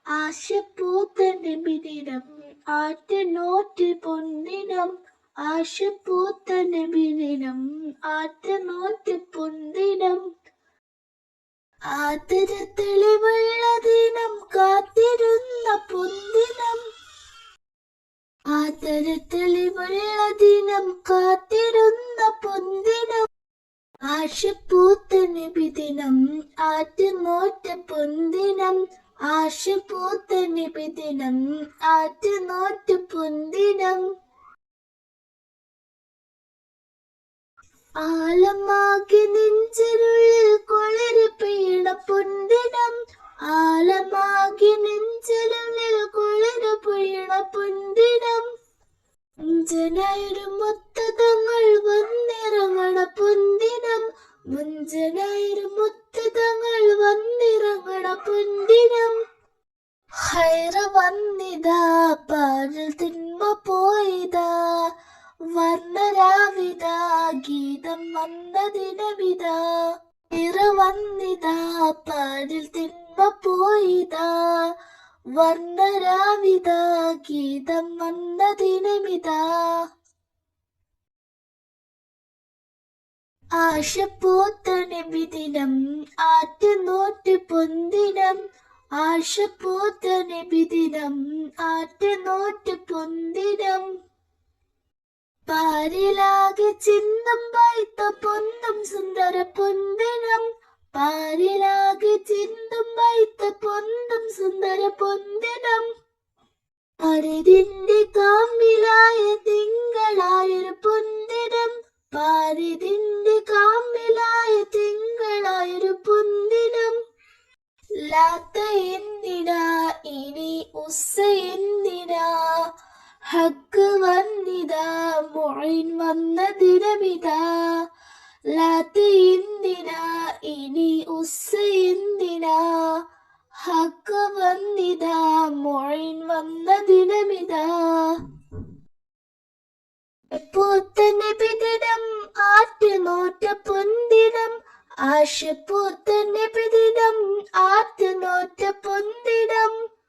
ആശപ്പൂത്ത നബിദിനം ആറ്റുനോറ്റ് പൊന്തിനം. ആശപ്പൂത്ത നബിദിനം ആറ്റുനോറ്റ് പൊന്തിനം. ആദരത്തെളിവുള്ള ദിനം കാത്തിരുന്ന പൊന്തിനം. ആദരത്തെളിവുള്ള ദിനം കാത്തിരുന്ന പൊന്തിനം. ആശപ്പൂത്ത നബിദിനം ആറ്റുനോറ്റ പൊന്തിനം. ആശപ്പൂത്ത നബിദിനം ആറ്റുനോറ്റ പൊന്തിനം. ആലമാകെ നെഞ്ചിനുള്ളിൽ കുളിര് പെയ്യണ പൊന്തിനം. ആലമാകെ നെഞ്ചിനുള്ളിൽ കുളിര് പെയ്യണ പൊന്തിനം. മുഞ്ചനായൊരു മുത്തതങ്ങൾ വന്നിറങ്ങണ പൊന്തിനം. മുഞ്ചനായൊരു മുത്തതങ്ങൾ വന്നിറങ്ങണ പൊന്തിനം. ഹൈറ വന്നിതാ പാരിൽ തിന്മ പോയിതാ. വർണ്ണരാവിതാ ഗീതം വന്ന ദിനമിതാ. ഹൈറ വന്നിതാ പാരിൽ തിന്മ പോയിതാ. വർണ്ണരാവിതാ ഗീതം വന്ന ദിനമിതാ. ആശപ്പൂത്ത നബിദിനം ആറ്റുനോറ്റ് പൊന്തിനം. ആശപ്പൂത്ത നബിദിനം ആറ്റുനോറ്റ് പൊന്തിനം. പാരിലാകെ ചിന്നം വായ്ത്ത പൊന്നും സുന്ദര പൊന്തിനം. പാരിലാകെ ചിന്നം വായ്ത്ത പൊന്നും സുന്ദര പൊന്തിനം. പരിതിന്റെ കാമ്പിലായ തിങ്കളായൊരു പൊന്തിനം. പാരിതിന്റെ കാമ്പിലായ തിങ്കളായൊരു പൊന്തിനം. ലാത്ത എന്തിനാ ഇനി ഉസ്സ എന്തിനാ. ഹക്ക് വന്നിതാ മുഈൻ വന്ന ദിനമിതാ. ലാത്ത എന്തിനാ ഇനി ഉസ്സ എന്തിനാ. ഹക്ക് വന്നിതാ മുഈൻ വന്ന ദിനമിതാ. പൂത്ത നബിദിനം ആറ്റുനോറ്റ പൊന്തിനം. ആശപ്പൂത്ത നബിദിനം ആറ്റുനോറ്റ പൊന്തിനം.